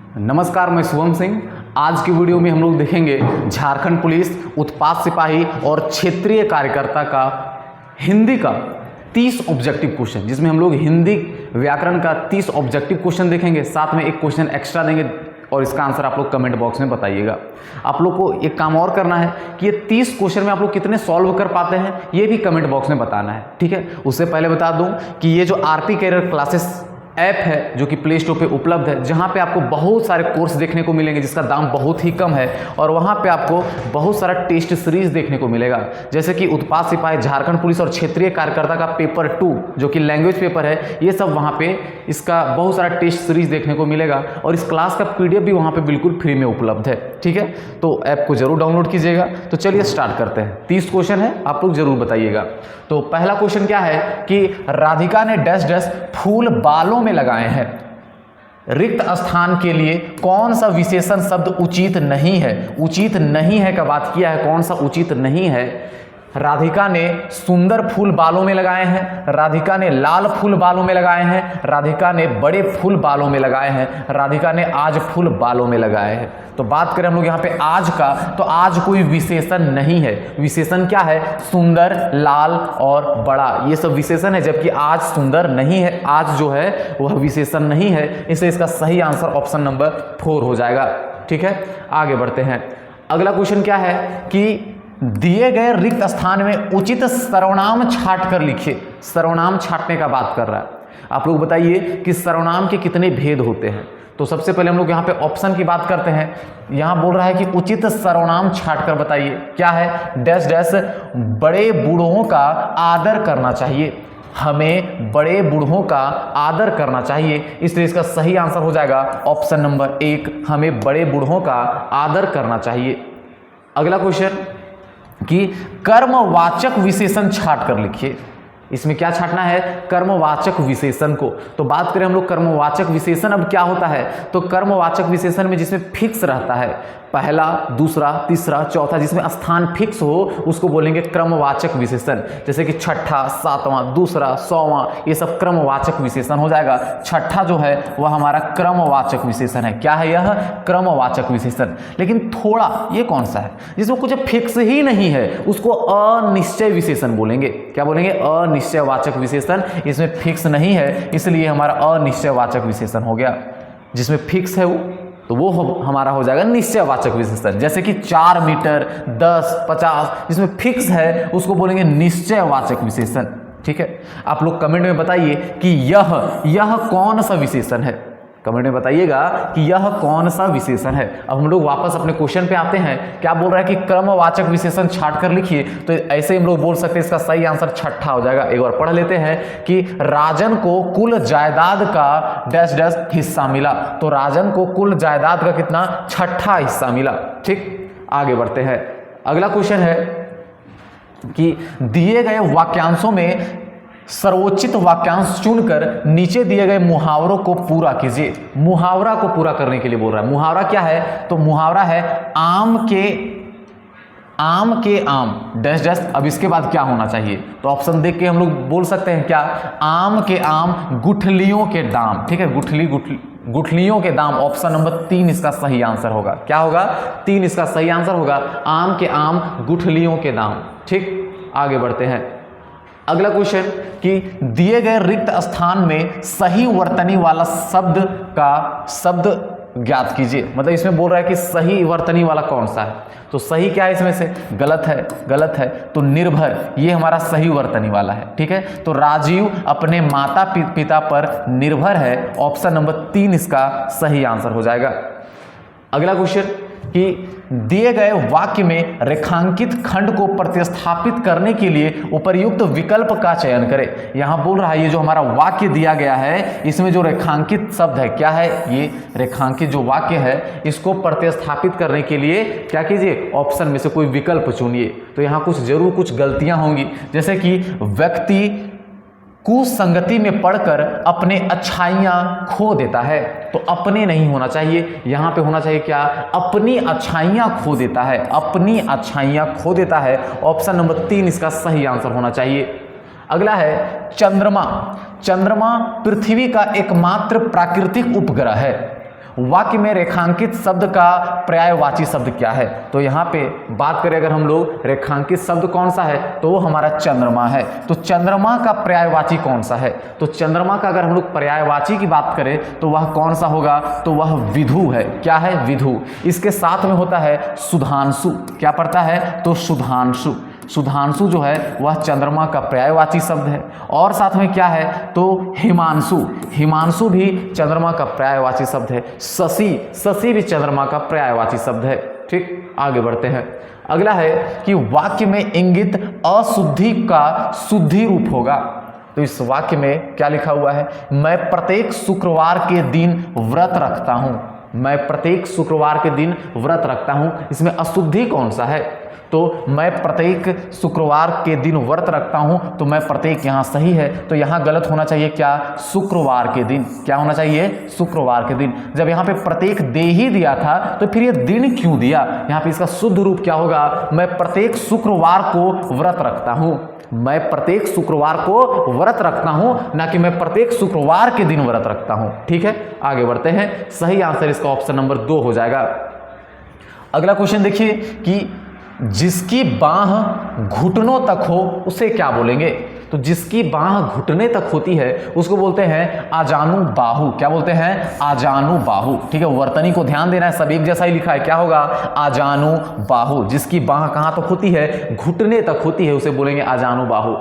नमस्कार, मैं शुभम सिंह। आज की वीडियो में हम लोग देखेंगे झारखंड पुलिस उत्पाद सिपाही और क्षेत्रीय कार्यकर्ता का हिंदी का 30 ऑब्जेक्टिव क्वेश्चन, जिसमें हम लोग हिंदी व्याकरण का 30 ऑब्जेक्टिव क्वेश्चन देखेंगे, साथ में एक क्वेश्चन एक्स्ट्रा देंगे और इसका आंसर आप लोग कमेंट बॉक्स में बताइएगा। आप लोग को एक काम और करना है कि ये 30 क्वेश्चन में आप लोग कितने सॉल्व कर पाते हैं ये भी कमेंट बॉक्स में बताना है, ठीक है। उससे पहले बता दूं कि ये जो आरपी कैरियर क्लासेस ऐप है जो कि प्ले स्टोर पे उपलब्ध है, जहाँ पे आपको बहुत सारे कोर्स देखने को मिलेंगे जिसका दाम बहुत ही कम है, और वहाँ पे आपको बहुत सारा टेस्ट सीरीज देखने को मिलेगा, जैसे कि उत्पाद सिपाही, झारखंड पुलिस और क्षेत्रीय कार्यकर्ता का पेपर 2 जो कि लैंग्वेज पेपर है, ये सब वहाँ पे इसका बहुत सारा टेस्ट सीरीज देखने को मिलेगा, और इस क्लास का PDF भी वहाँ पे बिल्कुल फ्री में उपलब्ध है, ठीक है। तो ऐप को जरूर डाउनलोड कीजिएगा। तो चलिए स्टार्ट करते हैं। 30 क्वेश्चन है, आप लोग जरूर बताइएगा। तो पहला क्वेश्चन क्या है कि राधिका ने डैश डैश फूल बालों में लगाए हैं, रिक्त स्थान के लिए कौन सा विशेषण शब्द उचित नहीं है। उचित नहीं है का बात किया है, कौन सा उचित नहीं है। राधिका ने सुंदर फूल बालों में लगाए हैं, राधिका ने लाल फूल बालों में लगाए हैं, राधिका ने बड़े फूल बालों में लगाए हैं, राधिका ने आज फूल बालों में लगाए हैं। तो बात करें हम लोग यहाँ पे आज का, तो आज कोई विशेषण नहीं है। विशेषण क्या है? सुंदर, लाल और बड़ा, ये सब विशेषण है, जबकि आज सुंदर नहीं है। आज जो है वह विशेषण नहीं है, इसलिए इसका सही आंसर ऑप्शन नंबर 4 हो जाएगा, ठीक है। आगे बढ़ते हैं। अगला क्वेश्चन क्या है कि दिए गए रिक्त स्थान में उचित सर्वनाम छाट कर लिखिए। सर्वनाम छाटने का बात कर रहा है। आप लोग बताइए कि सर्वनाम के कितने भेद होते हैं। तो सबसे पहले हम लोग यहाँ पे ऑप्शन की बात करते हैं। यहाँ बोल रहा है कि उचित सर्वनाम छाट कर बताइए। क्या है? डैश डैश बड़े बूढ़ों का आदर करना चाहिए। हमें बड़े बूढ़ों का आदर करना चाहिए, इसलिए इसका सही आंसर हो जाएगा ऑप्शन नंबर 1, हमें बड़े बूढ़ों का आदर करना चाहिए। अगला क्वेश्चन कि कर्मवाचक विशेषण छाट कर लिखिए। इसमें क्या छाटना है? कर्मवाचक विशेषण को। तो बात करें हम लोग कर्मवाचक विशेषण, अब क्या होता है तो कर्मवाचक विशेषण में जिसमें फिक्स रहता है, पहला, दूसरा, तीसरा, चौथा, जिसमें स्थान फिक्स हो उसको बोलेंगे क्रमवाचक विशेषण। जैसे कि छठा, सातवां, दूसरा, 100वां, ये सब क्रमवाचक विशेषण हो जाएगा। छठा जो है वह हमारा क्रमवाचक विशेषण है। क्या है यह? क्रमवाचक विशेषण। लेकिन थोड़ा ये कौन सा है जिसमें कुछ फिक्स ही नहीं है, उसको अनिश्चय विशेषण बोलेंगे। क्या बोलेंगे? अनिश्चयवाचक विशेषण। इसमें फिक्स नहीं है, इसलिए हमारा अनिश्चयवाचक विशेषण हो गया। जिसमें फिक्स है वो हमारा हो जाएगा निश्चयवाचक विशेषण। जैसे कि 4 मीटर, 10, 50, जिसमें फिक्स है उसको बोलेंगे निश्चयवाचक विशेषण, ठीक है। आप लोग कमेंट में बताइए कि यह कौन सा विशेषण है। कमेंट में बताइएगा कि यह कौन सा विशेषण है। अब हम लोग वापस अपने क्वेश्चन पे आते हैं। क्या बोल रहा है कि क्रमवाचक विशेषण छाट कर लिखिए। तो ऐसे ही हम लोग बोल सकते हैं, इसका सही आंसर छठा हो जाएगा। एक बार पढ़ लेते हैं कि राजन को कुल जायदाद का डैश डैश हिस्सा मिला। तो राजन को कुल जायदाद का कितना? छठा हिस्सा मिला, ठीक। आगे बढ़ते हैं। अगला क्वेश्चन है कि दिए गए वाक्यांशों में सर्वोचित वाक्यांश चुनकर नीचे दिए गए मुहावरों को पूरा कीजिए। मुहावरा को पूरा करने के लिए बोल रहा है। मुहावरा क्या है? तो मुहावरा है आम के आम डैश डैश। अब इसके बाद क्या होना चाहिए? तो ऑप्शन देख के हम लोग बोल सकते हैं क्या? आम के आम गुठलियों के दाम, ठीक है। गुठलियों के दाम, ऑप्शन नंबर 3 इसका सही आंसर होगा। क्या होगा? 3 इसका सही आंसर होगा। आम के आम गुठलियों के दाम, ठीक। आगे बढ़ते हैं। अगला क्वेश्चन कि दिए गए रिक्त स्थान में सही वर्तनी वाला शब्द ज्ञात कीजिए। मतलब इसमें बोल रहा है कि सही वर्तनी वाला कौन सा है। तो सही क्या है इसमें से? गलत है। तो निर्भर, ये हमारा सही वर्तनी वाला है, ठीक है। तो राजीव अपने माता पिता पर निर्भर है। ऑप्शन नंबर 3 इसका सही आंसर हो जाएगा। अगला क्वेश्चन कि दिए गए वाक्य में रेखांकित खंड को प्रतिस्थापित करने के लिए उपर्युक्त विकल्प का चयन करें। यहां बोल रहा है ये जो हमारा वाक्य दिया गया है, इसमें जो रेखांकित शब्द है, क्या है ये? रेखांकित जो वाक्य है, इसको प्रतिस्थापित करने के लिए क्या कीजिए? ऑप्शन में से कोई विकल्प चुनिए। तो यहां जरूर कुछ गलतियां होंगी, जैसे कि व्यक्ति कुसंगति में पढ़कर अपने अच्छाइयां खो देता है। तो अपने नहीं होना चाहिए, यहां पे होना चाहिए क्या? अपनी अच्छाइयां खो देता है। अपनी अच्छाइयां खो देता है। ऑप्शन नंबर 3 इसका सही आंसर होना चाहिए। अगला है चंद्रमा। चंद्रमा पृथ्वी का एकमात्र प्राकृतिक उपग्रह है। वाक्य में रेखांकित शब्द का पर्यायवाची शब्द क्या है? तो यहाँ पे बात करें अगर हम लोग रेखांकित शब्द कौन सा है तो वो हमारा चंद्रमा है। तो चंद्रमा का पर्यायवाची कौन सा है? तो चंद्रमा का अगर हम लोग पर्यायवाची की बात करें तो वह कौन सा होगा? तो वह विधु है। क्या है? विधु। इसके साथ में होता है सुधांशु। क्या पड़ता है? तो सुधांशु। सुधांशु जो है वह चंद्रमा का पर्यायवाची शब्द है। और साथ में क्या है? तो हिमांशु। हिमांशु भी चंद्रमा का पर्यायवाची शब्द है। शशि, शशि भी चंद्रमा का पर्यायवाची शब्द है। ठीक, आगे बढ़ते हैं। अगला है कि वाक्य में इंगित अशुद्धि का शुद्धि रूप होगा। तो इस वाक्य में क्या लिखा हुआ है? मैं प्रत्येक शुक्रवार के दिन व्रत रखता हूं। मैं प्रत्येक शुक्रवार के दिन व्रत रखता हूं। इसमें अशुद्धि कौन सा है? तो मैं प्रत्येक शुक्रवार के दिन व्रत रखता हूं। तो मैं प्रत्येक यहाँ सही है, तो यहाँ गलत होना चाहिए क्या? शुक्रवार के दिन। क्या होना चाहिए? शुक्रवार के दिन। जब यहाँ पे प्रत्येक दे ही दिया था तो फिर ये दिन क्यों दिया? यहाँ पे इसका शुद्ध रूप क्या होगा? मैं प्रत्येक शुक्रवार को व्रत रखता हूं। मैं प्रत्येक शुक्रवार को व्रत रखता हूं, ना कि मैं प्रत्येक शुक्रवार के दिन व्रत रखता हूं। ठीक है, आगे बढ़ते हैं। सही आंसर इसका ऑप्शन नंबर 2 हो जाएगा। अगला क्वेश्चन देखिए कि जिसकी बाह घुटनों तक हो उसे क्या बोलेंगे? तो जिसकी बाह घुटने तक होती है उसको बोलते हैं आजानु बाहु। क्या बोलते हैं? आजानु बाहु। ठीक है, वर्तनी को ध्यान देना है, सब एक जैसा ही लिखा है। क्या होगा? आजानु बाहु। जिसकी बाह कहां तक होती है? घुटने तक होती है, उसे बोलेंगे आजानु बाहु।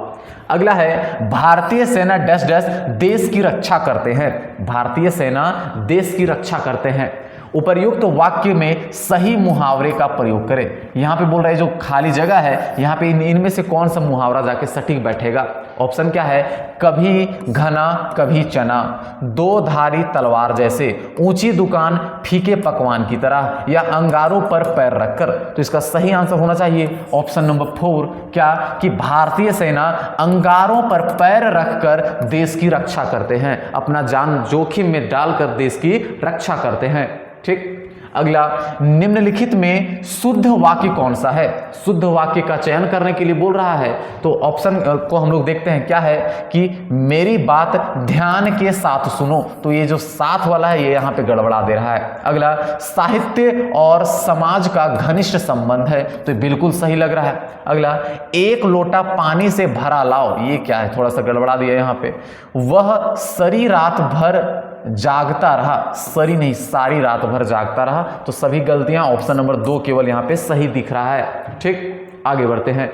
अगला है भारतीय सेना डैश डैश देश की रक्षा करते हैं। भारतीय सेना देश की रक्षा करते हैं। उपर्युक्त तो वाक्य में सही मुहावरे का प्रयोग करें। यहां पे बोल रहे हैं जो खाली जगह है यहां पे इनमें से कौन सा मुहावरा जाके सटीक बैठेगा? ऑप्शन क्या है? कभी घना कभी चना, दो धारी तलवार जैसे, ऊंची दुकान फीके पकवान की तरह, या अंगारों पर पैर रखकर। तो इसका सही आंसर होना चाहिए ऑप्शन नंबर 4। क्या? कि भारतीय सेना अंगारों पर पैर रखकर देश की रक्षा करते हैं, अपना जान जोखिम में डालकर देश की रक्षा करते हैं। ठीक, अगला निम्नलिखित में शुद्ध वाक्य कौन सा है? शुद्ध वाक्य का चयन करने के लिए बोल रहा है। तो ऑप्शन को हम लोग देखते हैं। क्या है? कि मेरी बात ध्यान के साथ सुनो। तो ये जो साथ वाला है ये यहाँ पे गड़बड़ा दे रहा है। अगला साहित्य और समाज का घनिष्ठ संबंध है, तो बिल्कुल सही लग रहा है। अगला एक लोटा पानी से भरा लाओ, ये क्या है? थोड़ा सा गड़बड़ा दिया यहाँ पे। वह सारी रात भर जागता रहा, सरी नहीं सारी रात भर जागता रहा। तो सभी गलतियां, ऑप्शन नंबर 2 केवल यहां पे सही दिख रहा है। ठीक, आगे बढ़ते हैं।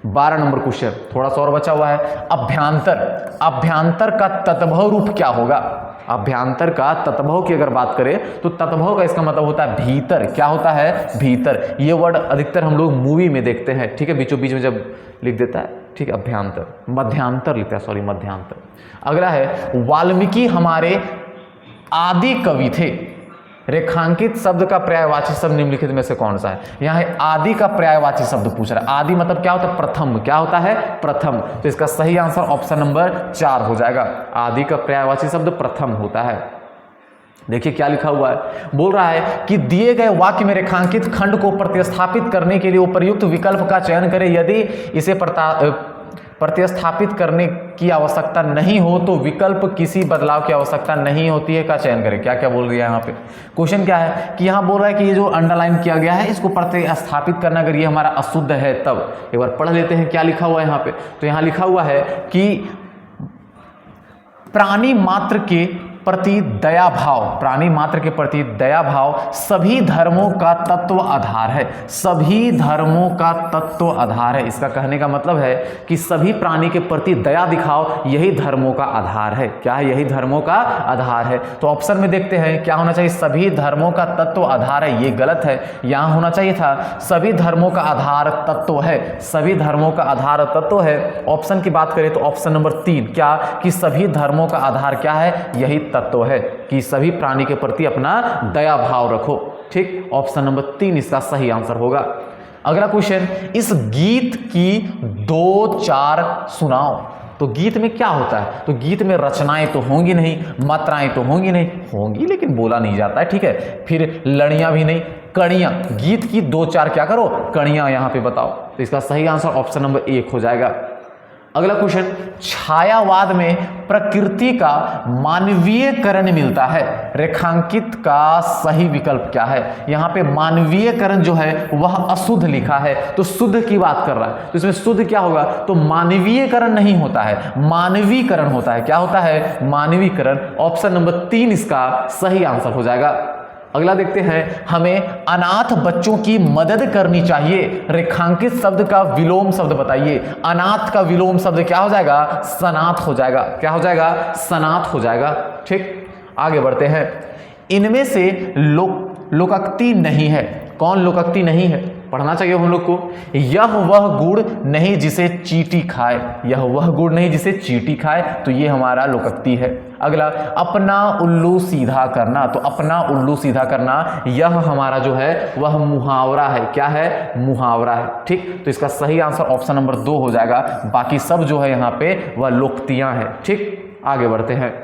12 नंबर क्वेश्चन, थोड़ा सा और बचा हुआ है। अभ्यांतर, अभ्यांतर का तत्भव रूप क्या होगा? अभ्यांतर का तत्भव की अगर बात करें तो तत्भव का इसका मतलब होता है भीतर। क्या होता है? भीतर। ये वर्ड अधिकतर हम लोग मूवी में देखते हैं। ठीक है, बीचों बीच में जब लिख देता है। ठीक है, अभ्यांतर, मध्यांतर लिखता है, सॉरी मध्यांतर। अगला है वाल्मीकि हमारे आदि कवि थे। रेखांकित शब्द का पर्यायवाची शब्द निम्नलिखित में से कौन सा है? यहाँ है आदि का पर्यायवाची शब्द पूछ रहा है। आदि मतलब क्या होता है? प्रथम। क्या होता है? प्रथम। तो इसका सही आंसर ऑप्शन नंबर 4 हो जाएगा। आदि का पर्यायवाची शब्द प्रथम होता है। देखिए क्या लिखा हुआ है, बोल रहा है कि दिए गए वाक्य में रेखांकित खंड को प्रतिस्थापित करने के लिए उपयुक्त विकल्प का चयन करें। यदि इसे प्रतिस्थापित करने की आवश्यकता नहीं हो तो विकल्प किसी बदलाव की आवश्यकता नहीं होती है का चयन करें। क्या क्या बोल दिया यहाँ पे? क्वेश्चन क्या है कि यहाँ बोल रहा है कि ये जो अंडरलाइन किया गया है इसको प्रतिस्थापित करना, अगर ये हमारा अशुद्ध है तब। एक बार पढ़ लेते हैं क्या लिखा हुआ है यहाँ पे। तो यहाँ लिखा हुआ है कि प्राणी मात्र के प्रति दया भाव, प्राणी मात्र के प्रति दया भाव सभी धर्मों का तत्व आधार है। सभी धर्मों का तत्व आधार है। इसका कहने का मतलब है कि सभी प्राणी के प्रति दया दिखाओ, यही धर्मों का आधार है। क्या है? यही धर्मों का आधार है। तो ऑप्शन में देखते हैं क्या होना चाहिए? सभी धर्मों का तत्व आधार है, ये गलत है। यहां होना चाहिए था सभी धर्मों का आधार तत्व है। सभी धर्मों का आधार तत्व है। ऑप्शन की बात करें तो ऑप्शन नंबर 3, क्या? कि सभी धर्मों का आधार क्या है? यही तत्व है कि सभी प्राणी के प्रति अपना दया भाव रखो। ठीक, ऑप्शन नंबर 3 इसका सही आंसर होगा। अगला क्वेश्चन, इस गीत की 2-4 सुनाओ। तो गीत में क्या होता है? तो गीत में रचनाएं तो होंगी नहीं, मात्राएं तो होंगी नहीं, होंगी लेकिन बोला नहीं जाता है। ठीक है, फिर लड़ियां भी नहीं, कड़ियां। गीत की 2-4 क्या करो? कड़ियां यहां पे बताओ। तो इसका सही आंसर ऑप्शन नंबर 1 हो जाएगा। अगला क्वेश्चन, छायावाद में प्रकृति का मानवीयकरण मिलता है, रेखांकित का सही विकल्प क्या है? यहां पे मानवीयकरण जो है वह अशुद्ध लिखा है, तो शुद्ध की बात कर रहा है, तो इसमें शुद्ध क्या होगा? तो मानवीयकरण नहीं होता है, मानवीकरण होता है। क्या होता है? मानवीकरण। ऑप्शन नंबर 3 इसका सही आंसर हो जाएगा। अगला देखते हैं, हमें अनाथ बच्चों की मदद करनी चाहिए, रेखांकित शब्द का विलोम शब्द बताइए। अनाथ का विलोम शब्द क्या हो जाएगा? सनाथ हो जाएगा। क्या हो जाएगा? सनाथ हो जाएगा। ठीक, आगे बढ़ते हैं। इनमें से लोकोक्ति नहीं है। कौन लोकोक्ति नहीं है? पढ़ना चाहिए हम लोग को। यह वह गुड़ नहीं जिसे चींटी खाए, यह वह गुड़ नहीं जिसे चींटी खाए, तो ये हमारा लोकोक्ति है। अगला, अपना उल्लू सीधा करना, तो अपना उल्लू सीधा करना यह हमारा जो है वह मुहावरा है। क्या है? मुहावरा है। ठीक, तो इसका सही आंसर ऑप्शन नंबर 2 हो जाएगा। बाकी सब जो है यहाँ पे वह लोकोक्तियां हैं। ठीक, आगे बढ़ते हैं।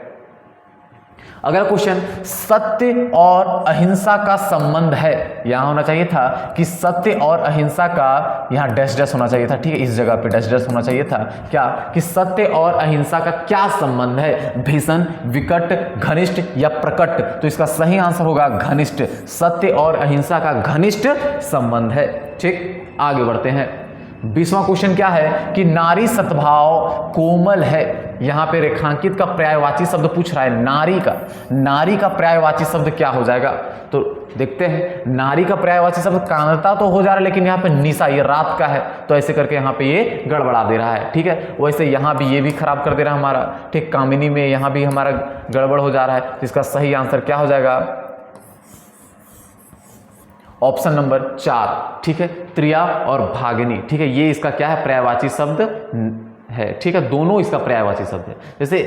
अगला क्वेश्चन, सत्य और अहिंसा का संबंध है। यहां होना चाहिए था कि सत्य और अहिंसा का, यहां डैश डैश होना चाहिए था। ठीक है, इस जगह पे डैश डैश होना चाहिए था। क्या कि सत्य और अहिंसा का क्या संबंध है? भीषण, विकट, घनिष्ठ या प्रकट? तो इसका सही आंसर होगा घनिष्ठ। सत्य और अहिंसा का घनिष्ठ संबंध है। ठीक, आगे बढ़ते हैं। 20वां क्वेश्चन क्या है कि नारी सद्भाव कोमल है। यहां पे रेखांकित का पर्यायवाची शब्द पूछ रहा है, नारी का। नारी का पर्यायवाची शब्द क्या हो जाएगा? तो देखते हैं। नारी का पर्यायवाची शब्द कामता तो हो जा रहा है, लेकिन यहाँ पे निशा, ये रात का है, तो ऐसे करके यहाँ पे ये गड़बड़ा दे रहा है। ठीक है, वैसे यहाँ भी ये भी खराब कर दे रहा है हमारा। ठीक, कामिनी में यहाँ भी हमारा गड़बड़ हो जा रहा है। तो इसका सही आंसर क्या हो जाएगा? Option number 4। ठीक है, त्रिया और भागिनी। ठीक है, ये इसका क्या है? पर्यायवाची शब्द है। ठीक है, दोनों इसका पर्यायवाची शब्द है। जैसे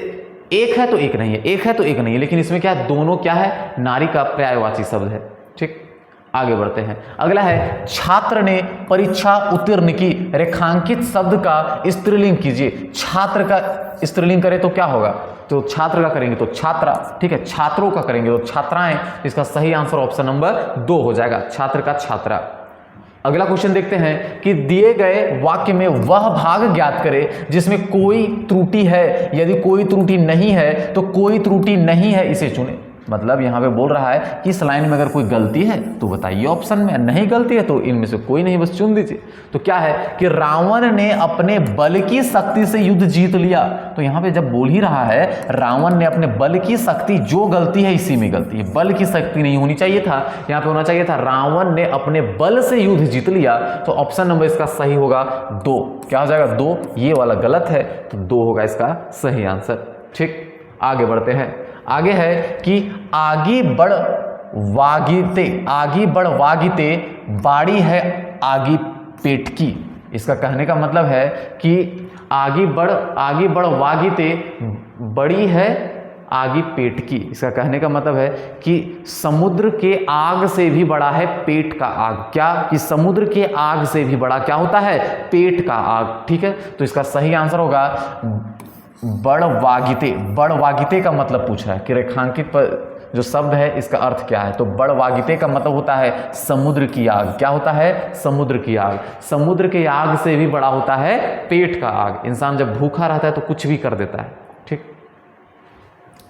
एक है तो एक नहीं है, एक है तो एक नहीं है, लेकिन इसमें क्या है? दोनों क्या है? नारी का पर्यायवाची शब्द है। ठीक, आगे बढ़ते हैं। अगला है, छात्र ने परीक्षा उत्तीर्ण की, रेखांकित शब्द का स्त्रीलिंग कीजिए। छात्र का स्त्रीलिंग करें तो क्या होगा? तो छात्र का करेंगे तो छात्रा। ठीक है, छात्रों का करेंगे तो छात्राएं। इसका सही आंसर ऑप्शन नंबर 2 हो जाएगा, छात्र का छात्रा। अगला क्वेश्चन देखते हैं कि दिए गए वाक्य में वह भाग ज्ञात करें जिसमें कोई त्रुटि है। यदि कोई त्रुटि नहीं है तो कोई त्रुटि नहीं है इसे चुने। मतलब यहाँ पे बोल रहा है कि इस लाइन में अगर कोई गलती है तो बताइए ऑप्शन में, नहीं गलती है तो इनमें से कोई नहीं, बस चुन दीजिए। तो क्या है कि रावण ने अपने बल की शक्ति से युद्ध जीत लिया। तो यहाँ पे जब बोल ही रहा है रावण ने अपने बल की शक्ति, जो गलती है इसी में गलती है, बल की शक्ति नहीं होनी चाहिए था, यहाँ पे होना चाहिए था रावण ने अपने बल से युद्ध जीत लिया। तो ऑप्शन नंबर इसका सही होगा 2। क्या हो जाएगा? 2। ये वाला गलत है तो 2 होगा इसका सही आंसर। ठीक, आगे बढ़ते हैं। आगे है कि आगे बढ़ वागिते, आगे बढ़ वागिते बाड़ी है आगे पेट की। इसका कहने का मतलब है कि आगे बढ़ वागिते बड़ी है आगे पेट की। इसका कहने का मतलब है कि समुद्र के आग से भी बड़ा है पेट का आग। क्या कि समुद्र के आग से भी बड़ा क्या होता है? पेट का आग। ठीक है, तो इसका सही आंसर होगा बड़वागिते। बड़वागिते का मतलब पूछ रहा है कि रेखांकित पर जो शब्द है इसका अर्थ क्या है। तो बड़वागिते का मतलब होता है समुद्र की आग। क्या होता है? समुद्र की आग। समुद्र की आग से भी बड़ा होता है पेट का आग। इंसान जब भूखा रहता है तो कुछ भी कर देता है। ठीक,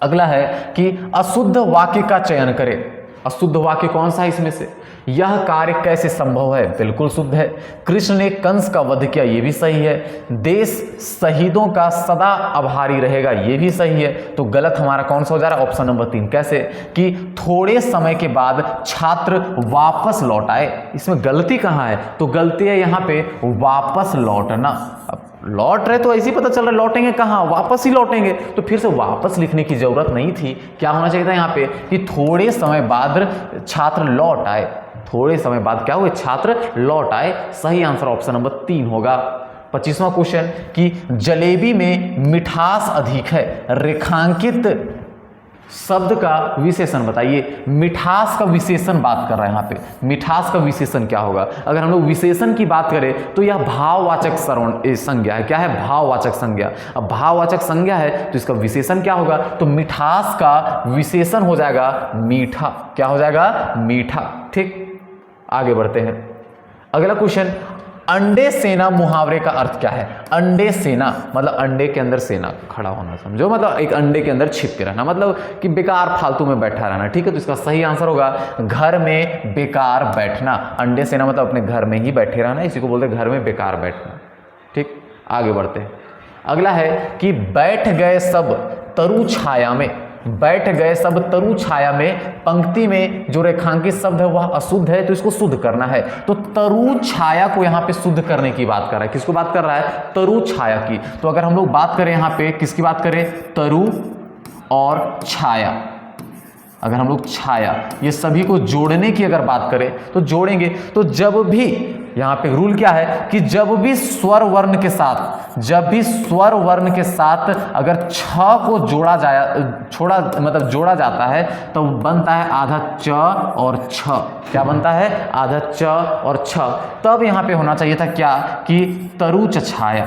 अगला है कि अशुद्ध वाक्य का चयन करें। अशुद्ध वाक्य कौन सा है इसमें से? यह कार्य कैसे संभव है? बिल्कुल शुद्ध है। कृष्ण ने कंस का वध किया, ये भी सही है। देश शहीदों का सदा आभारी रहेगा, ये भी सही है। तो गलत हमारा कौन सा हो जा रहा है? Option number 3। कैसे कि थोड़े समय के बाद छात्र वापस लौट आए। इसमें गलती कहाँ है? तो गलती है यहाँ पे वापस लौटना। अब लौट रहे तो ऐसे ही पता चल रहा है, लौटेंगे कहाँ? वापस ही लौटेंगे। तो फिर से वापस लिखने की जरूरत नहीं थी। क्या होना चाहिए था यहाँ पे कि थोड़े समय बाद छात्र लौट आए। थोड़े समय बाद क्या हुए? छात्र लौट आए। सही आंसर ऑप्शन नंबर 3 होगा। 25वां क्वेश्चन कि जलेबी में मिठास अधिक है, रेखांकित शब्द का विशेषण बताइए। मिठास का विशेषण बात कर रहा है यहाँ पे। मिठास का विशेषण क्या होगा? अगर हम लोग विशेषण की बात करें तो यह भाववाचक संज्ञा है। क्या है? भाववाचक संज्ञा। अब भाववाचक संज्ञा है तो इसका विशेषण क्या होगा? तो मिठास का विशेषण हो जाएगा मीठा। क्या हो जाएगा? मीठा। ठीक, आगे बढ़ते हैं। अगला क्वेश्चन, अंडे सेना मुहावरे का अर्थ क्या है? अंडे सेना मतलब अंडे के अंदर सेना खड़ा होना, समझो, मतलब एक अंडे के अंदर छिप के रहना, मतलब कि बेकार फालतू में बैठा रहना। ठीक है, तो इसका सही आंसर होगा घर में बेकार बैठना। अंडे सेना मतलब अपने घर में ही बैठे रहना, इसी को बोलते हैं घर में बेकार बैठना। ठीक, आगे बढ़ते हैं। अगला है कि बैठ गए सब तरु छाया में। बैठ गए सब तरु छाया में, पंक्ति में जो रेखांकित शब्द है वह अशुद्ध है, तो इसको शुद्ध करना है। तो तरु छाया को यहां पे शुद्ध करने की बात कर रहा है। किसको बात कर रहा है? तरु छाया की। तो अगर हम लोग बात करें यहां पे किसकी बात करें? तरु और छाया। अगर हम लोग छाया ये सभी को जोड़ने की अगर बात करें तो जोड़ेंगे, तो जब भी यहां पे रूल क्या है कि जब भी स्वर वर्ण के साथ, जब भी स्वर वर्ण के साथ अगर छ को जोड़ा जाता है तो बनता है आधा च और छ। क्या बनता है? आधा च और छ। तब यहां पे होना चाहिए था क्या कि तरु छाया,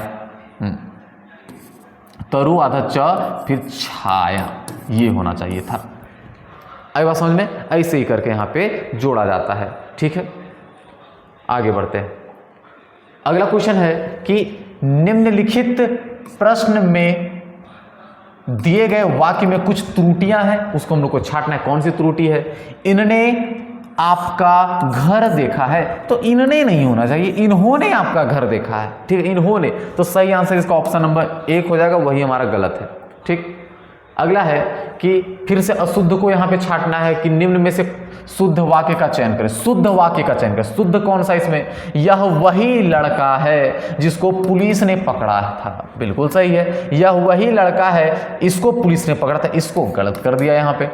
तरु आधा च फिर छाया, ये होना चाहिए था। आई बात समझ में? ऐसे ही करके यहां पे जोड़ा जाता है। ठीक है, आगे बढ़ते हैं। अगला क्वेश्चन है कि निम्नलिखित प्रश्न में दिए गए वाक्य में कुछ त्रुटियां हैं, उसको हम लोग को छांटना है। कौन सी त्रुटि है? इनने आपका घर देखा है, तो इनने नहीं होना चाहिए, इन्होंने आपका घर देखा है। ठीक है, इन्होंने, तो सही आंसर इसका ऑप्शन नंबर 1 हो जाएगा, वही हमारा गलत है। ठीक, अगला है कि फिर से अशुद्ध को यहां पे छांटना है कि निम्न में से शुद्ध वाक्य का चयन करें। शुद्ध वाक्य का चयन करें। शुद्ध कौन सा इसमें? यह वही लड़का है जिसको पुलिस ने पकड़ा था। बिल्कुल सही है, यह वही लड़का है, इसको पुलिस ने पकड़ा था। इसको गलत कर दिया यहां पे।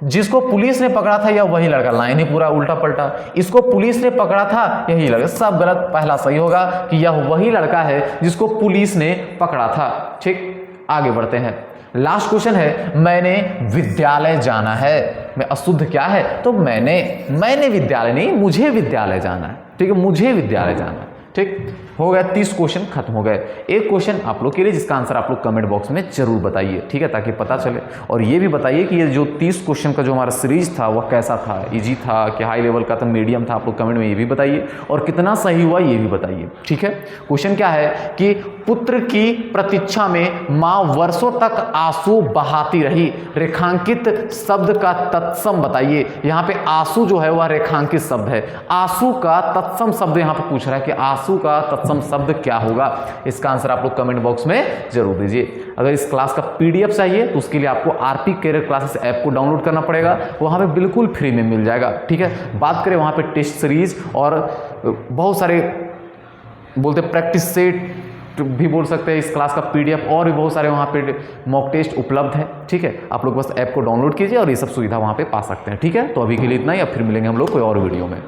जिसको पुलिस ने पकड़ा था यह वही लड़का, लाइन ही पूरा उल्टा पलटा। इसको पुलिस ने पकड़ा था, यही लड़का, सब गलत। पहला सही होगा कि यह वही लड़का है जिसको पुलिस ने पकड़ा था। ठीक, आगे बढ़ते हैं। लास्ट क्वेश्चन है, मैंने विद्यालय जाना है में अशुद्ध क्या है? तो मैंने विद्यालय नहीं, मुझे विद्यालय जाना है। ठीक है, मुझे विद्यालय जाना है। ठीक, हो गया 30 क्वेश्चन खत्म हो गए। एक क्वेश्चन आप लोग के लिए जिसका आंसर आप लोग कमेंट बॉक्स में जरूर बताइए। ठीक है, ताकि पता चले। और ये भी बताइए कि ये जो 30 क्वेश्चन का जो हमारा सीरीज था वह कैसा था, इजी था कि हाई लेवल का था, मीडियम था, आप लोग कमेंट में ये भी बताइए। और कितना सही हुआ ये भी बताइए। ठीक है, क्वेश्चन क्या है कि पुत्र की प्रतीक्षा में मां वर्षों तक आंसू बहाती रही, रेखांकित शब्द का तत्सम बताइए। यहाँ पे आंसू जो है वह रेखांकित शब्द है। आंसू का तत्सम शब्द यहाँ पे पूछ रहा है कि आंसू का तत्सम शब्द क्या होगा। इसका आंसर आप लोग कमेंट बॉक्स में जरूर दीजिए। अगर इस क्लास का पीडीएफ चाहिए तो उसके लिए आपको आरपी कैरियर क्लासेस ऐप को डाउनलोड करना पड़ेगा, वहां पे बिल्कुल फ्री में मिल जाएगा। ठीक है, बात करें वहां पे टेस्ट सीरीज और बहुत सारे बोलते प्रैक्टिस सेट भी बोल सकते हैं, इस क्लास का पीडीएफ और भी बहुत सारे वहाँ पे मॉक टेस्ट उपलब्ध है। ठीक है, आप लोग बस ऐप को डाउनलोड कीजिए और ये सब सुविधा वहाँ पे पा सकते हैं। ठीक है, तो अभी के लिए इतना ही, अब फिर मिलेंगे हम लोग कोई और वीडियो में।